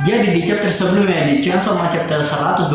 Jadi di chapter sebelumnya, di Chainsaw Man chapter 121,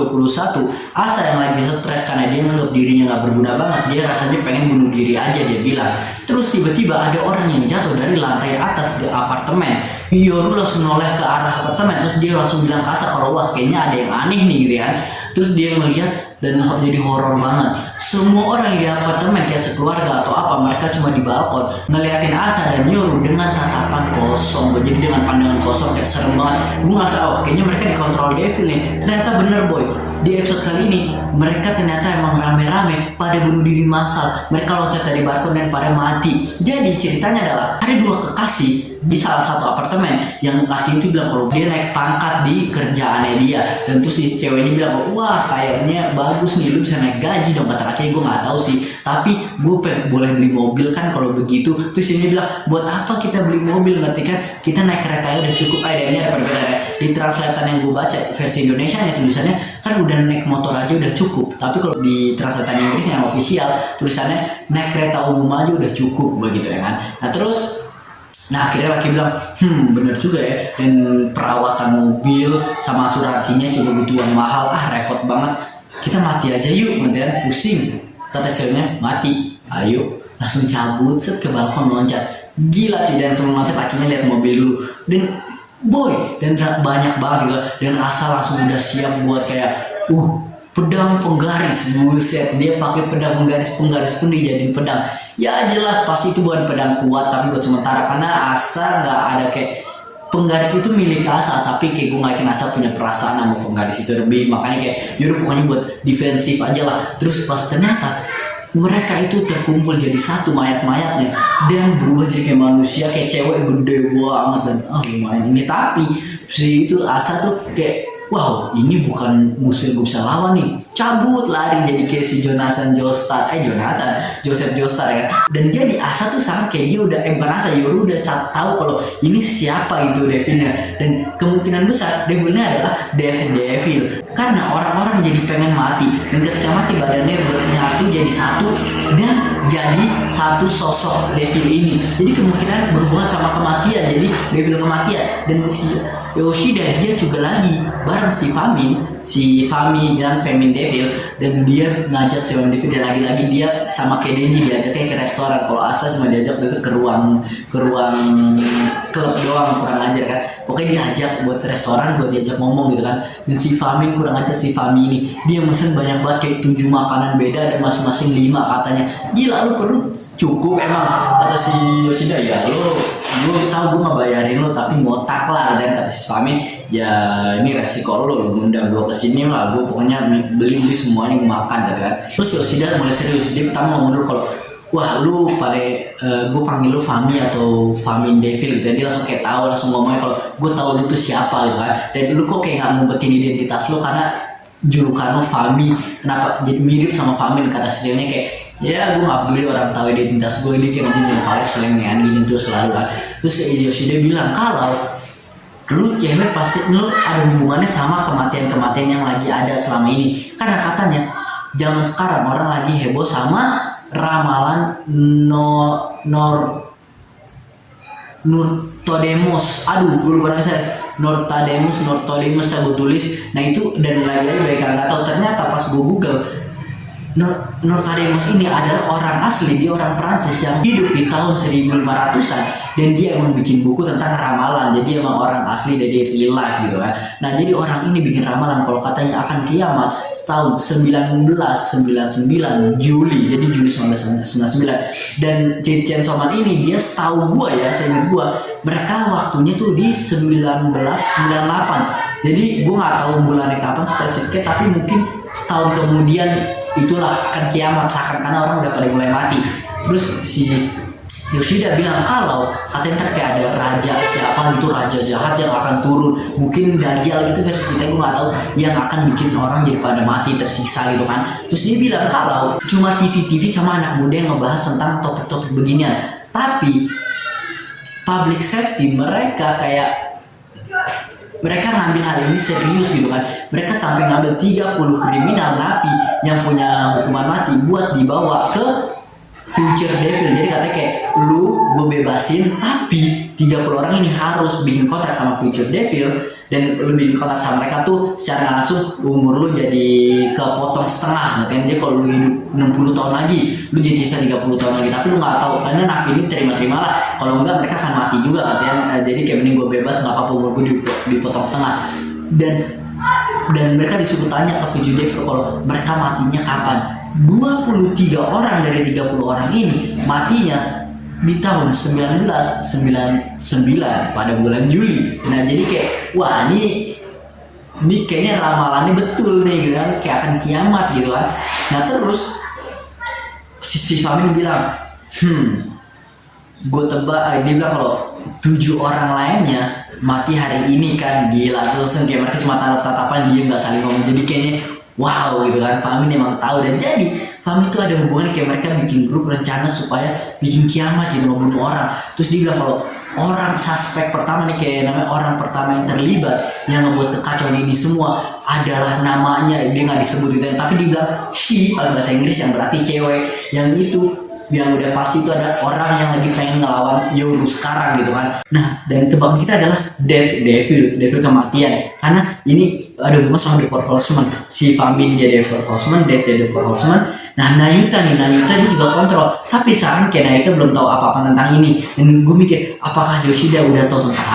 Asa yang lagi stres karena dia menganggap dirinya nggak berguna banget, dia rasanya pengen bunuh diri aja, dia bilang. Terus tiba-tiba ada orang yang jatuh dari lantai atas di apartemen. Yoru langsung noleh ke arah apartemen, terus dia langsung bilang ke Asa kalau wah kayaknya ada yang aneh nih gitu kan. Terus dia melihat dan jadi horor banget. Semua orang di apartemen kayak sekeluarga atau apa, mereka cuma di balkon ngeliatin Asa dan Yoru dengan tatapan kosong, jadi dengan pandangan kosong kayak serem banget. Gue ngerasa oh kayaknya mereka dikontrol devil nih. Ternyata bener boy, di episode kali ini mereka ternyata emang rame-rame pada bunuh diri massal. Mereka loncat dari balkon dan pada mati. Jadi ceritanya adalah ada dua kekasih di salah satu apartemen yang laki itu bilang kalau dia naik pangkat di kerjaannya dia, dan terus si ceweknya bilang wah kayaknya bagus nih lu bisa naik gaji dong. Kata lakinya gue nggak tahu sih, tapi gue boleh beli mobil kan kalau begitu. Terus ini bilang buat apa kita beli mobil, ngerti kan kita naik kereta udah cukup. Dan ini ada perbedaannya di translatean yang gue baca versi Indonesia nya tulisannya kan udah naik motor aja udah cukup, tapi kalau di translatean Inggris yang official tulisannya naik kereta umum aja udah cukup begitu ya kan. Nah akhirnya laki bilang bener juga ya, dan perawatan mobil sama asuransinya juga butuh uang mahal, repot banget, kita mati aja yuk, nantian pusing. Kata selnya mati, ayo langsung cabut set ke balkon loncat. Gila sih, dan sebelum loncat lakinya lihat mobil dulu dan boy, dan banyak banget gitu. Dan Asa langsung udah siap buat kayak pedang penggaris, buset, dia pakai pedang penggaris pun dijadiin pedang. Ya jelas pasti itu bukan pedang kuat, tapi buat sementara karena Asa nggak ada kayak penggaris itu milik Asa, tapi kayak gue nggak yakin Asa punya perasaan sama penggaris itu lebih, makanya kayak yaudah pokoknya buat defensif aja lah. Terus pas ternyata mereka itu terkumpul jadi satu mayat-mayatnya dan berubah jadi kayak manusia, kayak cewek gede banget dan lumayan ini. Tapi si itu Asa tuh kayak wow ini bukan musuh yang gue bisa lawan nih, cabut lari jadi kayak si Joseph Joestar ya kan. Dan jadi Asa tuh sangat kayak dia udah bukan Asa, Yoru udah tahu kalau ini siapa itu devilnya, dan kemungkinan besar devilnya adalah devil karena orang-orang jadi pengen mati, dan ketika mati badannya bernyatu jadi satu dan jadi satu sosok devil ini. Jadi kemungkinan berhubungan sama kematian, jadi devil kematian. Dan si Yoshida dia juga lagi bareng si Fami dan Femin Devil, dan dia ngajak si Femin Devil, dan lagi-lagi dia sama kayak Denji diajaknya ke restoran. Kalau Asa cuma diajak itu ke ruang klub doang, kurang ajar kan. Pokoknya diajak buat ke restoran buat diajak ngomong gitu kan. Dan si Fami kurang ajar, si Fami ini dia mesen banyak banget kayak 7 makanan beda dan masing-masing 5 katanya. Gila lu perlu cukup emang, kata si Yoshida. Ya lu tahu gue ngebayarin lo tapi ngotak lah, dan kata si Fami ya ini resiko lo ngundang gue kesini lah, gue pokoknya beli semuanya gue makan gitu kan. Terus Yoshida mulai serius, dia pertama ngomong dulu kalau wah lu gue panggil lu Fami atau Famin Devil gitu ya. Dia langsung kayak tahu, langsung ngomongnya kalau gue tahu lu tuh siapa gitu kan, dan lu kok kayak nggak ngumpetin identitas lu karena julukan lu Fami, kenapa jadi mirip sama Famin. Kata Srilnya kayak ya gue gak peduli orang tahu identitas gue, ini kayak ngomong paling selengean gini terus selalu kan. Terus Yoshida bilang kalau lu cewek pasti lu ada hubungannya sama kematian yang lagi ada selama ini, karena katanya zaman sekarang orang lagi heboh sama ramalan Nortodemos. Gue lupa namanya saya. Nortodemos gue tulis. Nah itu, dan lagi-lagi baik nggak tahu, ternyata pas gue Google Nortodemos ini adalah orang asli, dia orang Prancis yang hidup di tahun 1500-an, dan dia emang bikin buku tentang ramalan. Jadi emang orang asli dari real life gitu kan. Nah jadi orang ini bikin ramalan kalau katanya akan kiamat tahun 1999 Juli, jadi Juli 1999. Dan Chainsaw Man ini dia setahu gua ya, seingat gua mereka waktunya tuh di 1998. Jadi gua nggak tahu bulannya kapan spesifiknya, tapi mungkin setahun kemudian itulah akan kiamat, seakan karena orang udah pada mulai mati. Terus si Yoshida bilang kalau katanya kayak ada raja siapa gitu, raja jahat yang akan turun, mungkin Dajjal gitu versi kita, gue nggak tahu, yang akan bikin orang jadi pada mati tersiksa gitu kan. Terus dia bilang kalau cuma TV sama anak muda yang ngebahas tentang topik-topik beginian, tapi public safety mereka ngambil hal ini serius gitu kan. Mereka sampai ngambil 30 kriminal napi yang punya hukuman mati buat dibawa ke future devil. Jadi katanya kayak lu gue bebasin, tapi 30 orang ini harus bikin kontrak sama future devil, dan lu bikin kontrak sama mereka tuh secara nggak langsung umur lu jadi kepotong setengah. Katanya jadi kalau lu hidup 60 tahun lagi, lu jadi sisa 30 tahun lagi, tapi lu nggak tahu karena Navi ini terima-terima lah, kalau enggak mereka akan mati juga katanya. Jadi kayak mending gue bebas, nggak apa-apa umur gue dipotong setengah. Dan mereka disuruh tanya ke future devil kalau mereka matinya kapan. 23 orang dari 30 orang ini matinya di tahun 1999 pada bulan Juli. Nah jadi kayak wah ini kayaknya ramalannya betul nih gitu kan, kayak akan kiamat gitu kan. Nah terus si Famin bilang gue tebak, dia bilang kalau 7 orang lainnya mati hari ini kan. Gila, terus kayak mereka cuma tatap-tatapan, dia nggak saling ngomong. Jadi kayaknya wow gitu kan, Famin emang tahu. Dan jadi Famin itu ada hubungan kayak mereka bikin grup rencana supaya bikin kiamat gitu, ngebunuh orang. Terus dia bilang kalau orang suspek pertama nih, kayak namanya orang pertama yang terlibat yang ngebuat kekacauan ini semua adalah namanya, dia nggak disebut gitu, tapi dia bilang she, bahasa Inggris yang berarti cewek. Yang itu yang udah pasti itu ada orang yang lagi pengen ngelawan Yoru sekarang gitu kan. Nah dan tebakan kita adalah devil kematian, karena ini ada hubungan sama The Four Horsemen. Si Famin dia The Four Horsemen, Death dia The Four Horsemen. Nah Nayuta dia juga kontrol, tapi sekarang kayak Nayuta belum tahu apa-apa tentang ini. Dan gue mikir apakah Yoshida udah tahu tentang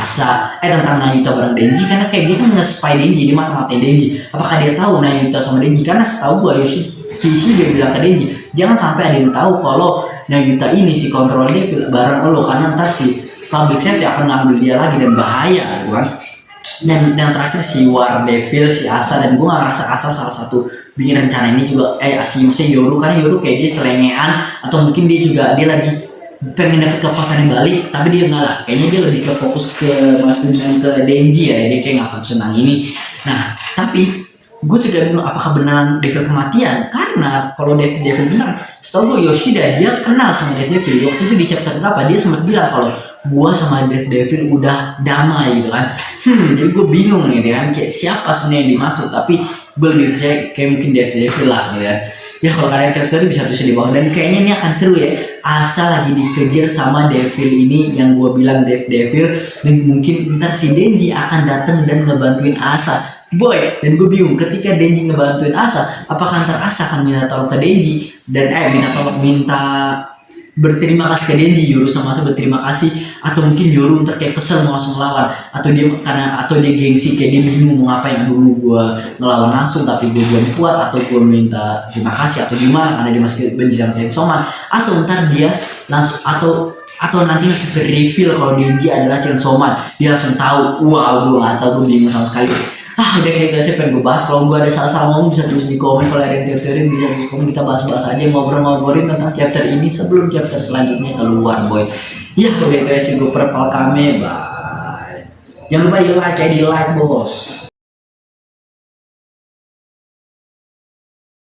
tentang Nayuta bareng Denji, karena kayak dia kan nge-spy Denji, dia mata-matain Denji. Apakah dia tahu Nayuta sama Denji? Karena setahu gue Kishi dia bilang ke Denji, jangan sampai ada yang tahu kalau Nayuta ini si kontrol devil bareng lo, karena ntar si public safety akan ngambil dia lagi dan bahaya gitu kan. Dan terakhir si War Devil, si Asa. Dan gue gak ngerasa Asa salah satu bikin rencana ini juga maksudnya Yoru, karena Yoru kayak dia selengean, atau mungkin dia lagi pengen dapet kekuatannya balik, tapi dia enggak lah, kayaknya dia lebih ke fokus ke Denji ya, dia kayak gak akan senang ini. Nah tapi gue juga bingung apakah beneran devil kematian, karena kalau devil benar, setahu gue Yoshida dia kenal sama Death Devil. Waktu itu di chapter berapa dia sempat bilang kalau gue sama Death Devil udah damai gitu kan. Jadi gue bingung gitu kan, kayak siapa sebenarnya yang dimaksud, tapi gue lebih percaya kayak mungkin Death Devil lah gitu kan. Ya kalau kalian teori bisa tulis di bawah. Dan kayaknya ini akan seru ya, Asa lagi dikejar sama devil ini yang gue bilang Death Devil, dan mungkin ntar si Denji akan datang dan ngebantuin Asa. Boy, dan gue bingung ketika Denji ngebantuin Asa, apakah ntar Asa akan minta tolong ke Denji dan minta berterima kasih ke Denji, Yoru sama Asa berterima kasih, atau mungkin Yoru ntar kayak kesel mau langsung lawan, atau dia gengsi kayak dia bingung mau ngapain, dulu gue ngelawan langsung tapi gue belum kuat, atau gue minta terima kasih, atau gimana karena dia masih benci sama Chainsaw Man, atau ntar dia langsung atau nanti langsung ke reveal kalau Denji adalah Chainsaw Man, dia langsung tahu. Wow, gue nggak tahu, gue bingung sama sekali. Udah kayak guys, pengen gue bahas. Kalau gue ada salah-salah ngomong bisa tulis di komen. Kalau ada yang teori-teori bisa tulis komen, kita bahas-bahas aja, ngobrol-ngobrolin tentang chapter ini sebelum chapter selanjutnya keluar boy. Ya udah itu ya si gue Purple Kame, bye. Jangan lupa di like bos.